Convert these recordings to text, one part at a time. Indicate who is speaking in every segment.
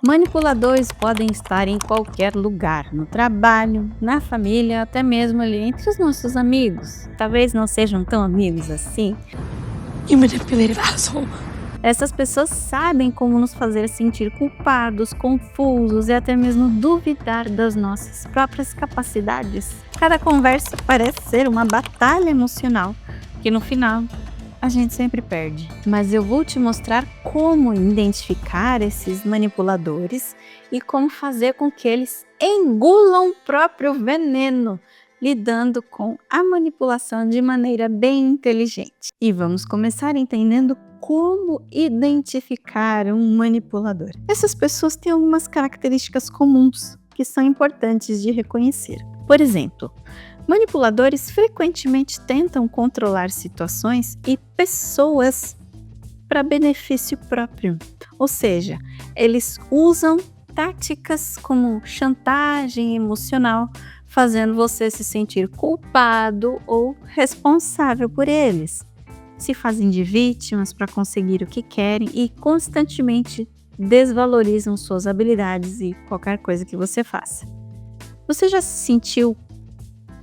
Speaker 1: Manipuladores podem estar em qualquer lugar, no trabalho, na família, até mesmo ali entre os nossos amigos. Talvez não sejam tão amigos assim.
Speaker 2: You manipulative asshole.
Speaker 1: Essas pessoas sabem como nos fazer sentir culpados, confusos e até mesmo duvidar das nossas próprias capacidades. Cada conversa parece ser uma batalha emocional, que no final a gente sempre perde. Mas eu vou te mostrar como identificar esses manipuladores e como fazer com que eles engulam o próprio veneno, lidando com a manipulação de maneira bem inteligente. E vamos começar entendendo como identificar um manipulador. Essas pessoas têm algumas características comuns que são importantes de reconhecer. Por exemplo, manipuladores frequentemente tentam controlar situações e pessoas para benefício próprio. Ou seja, eles usam táticas como chantagem emocional, fazendo você se sentir culpado ou responsável por eles. Se fazem de vítimas para conseguir o que querem e constantemente desvalorizam suas habilidades e qualquer coisa que você faça. Você já se sentiu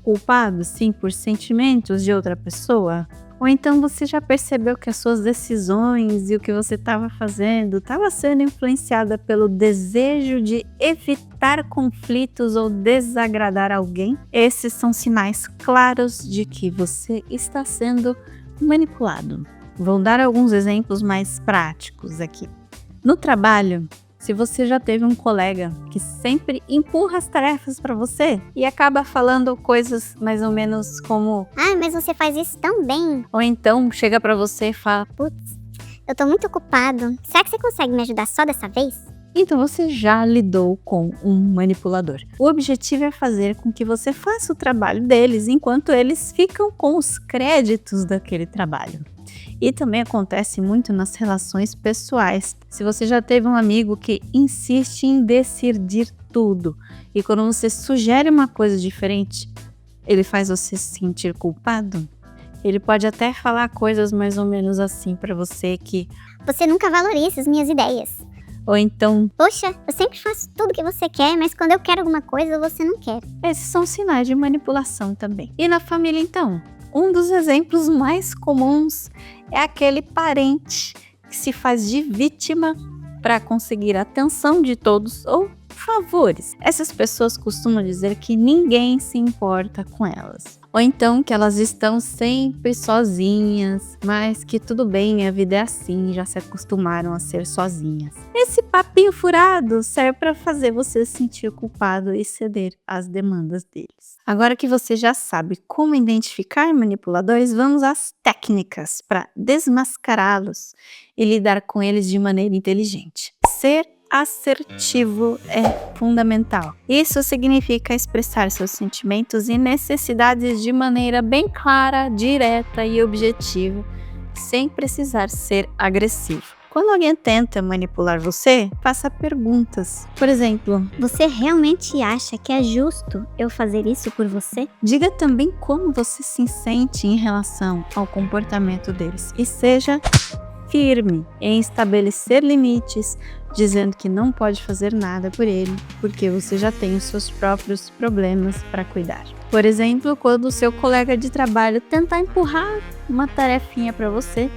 Speaker 1: culpado, sim, por sentimentos de outra pessoa? Ou então você já percebeu que as suas decisões e o que você estava fazendo estava sendo influenciada pelo desejo de evitar conflitos ou desagradar alguém? Esses são sinais claros de que você está sendo manipulado. Vou dar alguns exemplos mais práticos aqui. No trabalho, se você já teve um colega que sempre empurra as tarefas para você e acaba falando coisas mais ou menos como
Speaker 3: mas você faz isso tão bem.
Speaker 1: ou então chega para você e fala:
Speaker 3: Putz, eu tô muito ocupado. Será que você consegue me ajudar só dessa vez?
Speaker 1: então você já lidou com um manipulador. O objetivo é fazer com que você faça o trabalho deles enquanto eles ficam com os créditos daquele trabalho. E também acontece muito nas relações pessoais. Se você já teve um amigo que insiste em decidir tudo e quando você sugere uma coisa diferente, ele faz você se sentir culpado. Ele pode até falar coisas mais ou menos assim para você que...
Speaker 3: Você nunca valoriza as minhas ideias.
Speaker 1: Ou então...
Speaker 3: Poxa, eu sempre faço tudo que você quer, mas quando eu quero alguma coisa, você não quer.
Speaker 1: Esses são sinais de manipulação também. E na família então? Um dos exemplos mais comuns é aquele parente que se faz de vítima para conseguir a atenção de todos ou favores. Essas pessoas costumam dizer que ninguém se importa com elas. Ou então que elas estão sempre sozinhas, mas que tudo bem, a vida é assim, já se acostumaram a ser sozinhas. Esse papinho furado serve para fazer você se sentir culpado e ceder às demandas deles. Agora que você já sabe como identificar manipuladores, vamos às técnicas para desmascará-los e lidar com eles de maneira inteligente. Ser assertivo é fundamental. Isso significa expressar seus sentimentos e necessidades de maneira bem clara, direta e objetiva, sem precisar ser agressivo. Quando alguém tenta manipular você, faça perguntas. Por exemplo,
Speaker 3: você realmente acha que é justo eu fazer isso por você?
Speaker 1: Diga também como você se sente em relação ao comportamento deles e seja firme em estabelecer limites, dizendo que não pode fazer nada por ele, porque você já tem os seus próprios problemas para cuidar. Por exemplo, quando o seu colega de trabalho tentar empurrar uma tarefinha para você,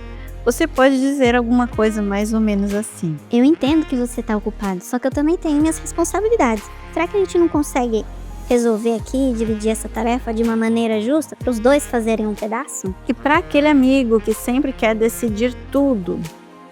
Speaker 1: você pode dizer alguma coisa mais ou menos assim:
Speaker 3: eu entendo que você está ocupado, só que eu também tenho minhas responsabilidades. Será que a gente não consegue resolver aqui e dividir essa tarefa de uma maneira justa para os dois fazerem um pedaço?
Speaker 1: E para aquele amigo que sempre quer decidir tudo,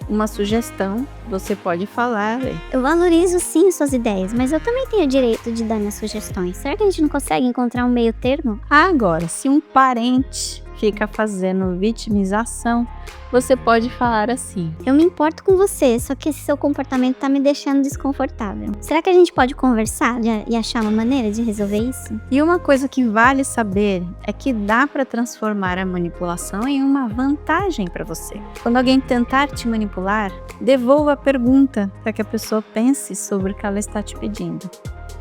Speaker 1: uma sugestão você pode falar:
Speaker 3: eu valorizo sim suas ideias, mas eu também tenho o direito de dar minhas sugestões. Será que a gente não consegue encontrar um meio termo?
Speaker 1: Agora, se um parente fica fazendo vitimização, você pode falar assim:
Speaker 3: eu me importo com você, só que esse seu comportamento tá me deixando desconfortável. Será que a gente pode conversar e achar uma maneira de resolver isso?
Speaker 1: E uma coisa que vale saber é que dá para transformar a manipulação em uma vantagem para você. Quando alguém tentar te manipular, devolva a pergunta para que a pessoa pense sobre o que ela está te pedindo.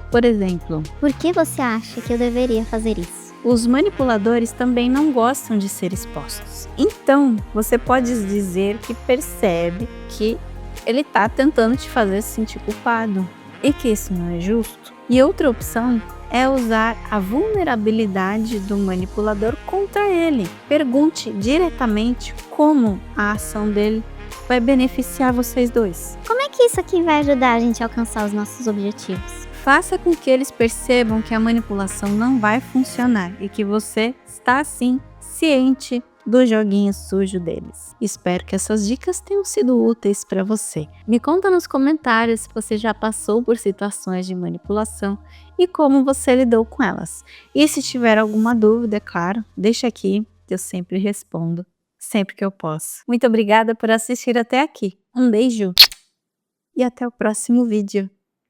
Speaker 1: Por exemplo,
Speaker 3: por que você acha que eu deveria fazer isso?
Speaker 1: Os manipuladores também não gostam de ser expostos. Então, você pode dizer que percebe que ele tá tentando te fazer se sentir culpado e que isso não é justo. E outra opção é usar a vulnerabilidade do manipulador contra ele. Pergunte diretamente como a ação dele vai beneficiar vocês dois.
Speaker 3: Como é que isso aqui vai ajudar a gente a alcançar os nossos objetivos?
Speaker 1: Faça com que eles percebam que a manipulação não vai funcionar e que você está, sim, ciente do joguinho sujo deles. Espero que essas dicas tenham sido úteis para você. Me conta nos comentários se você já passou por situações de manipulação e como você lidou com elas. E se tiver alguma dúvida, é claro, deixa aqui, eu sempre respondo, sempre que eu posso. Muito obrigada por assistir até aqui. Um beijo e até o próximo vídeo.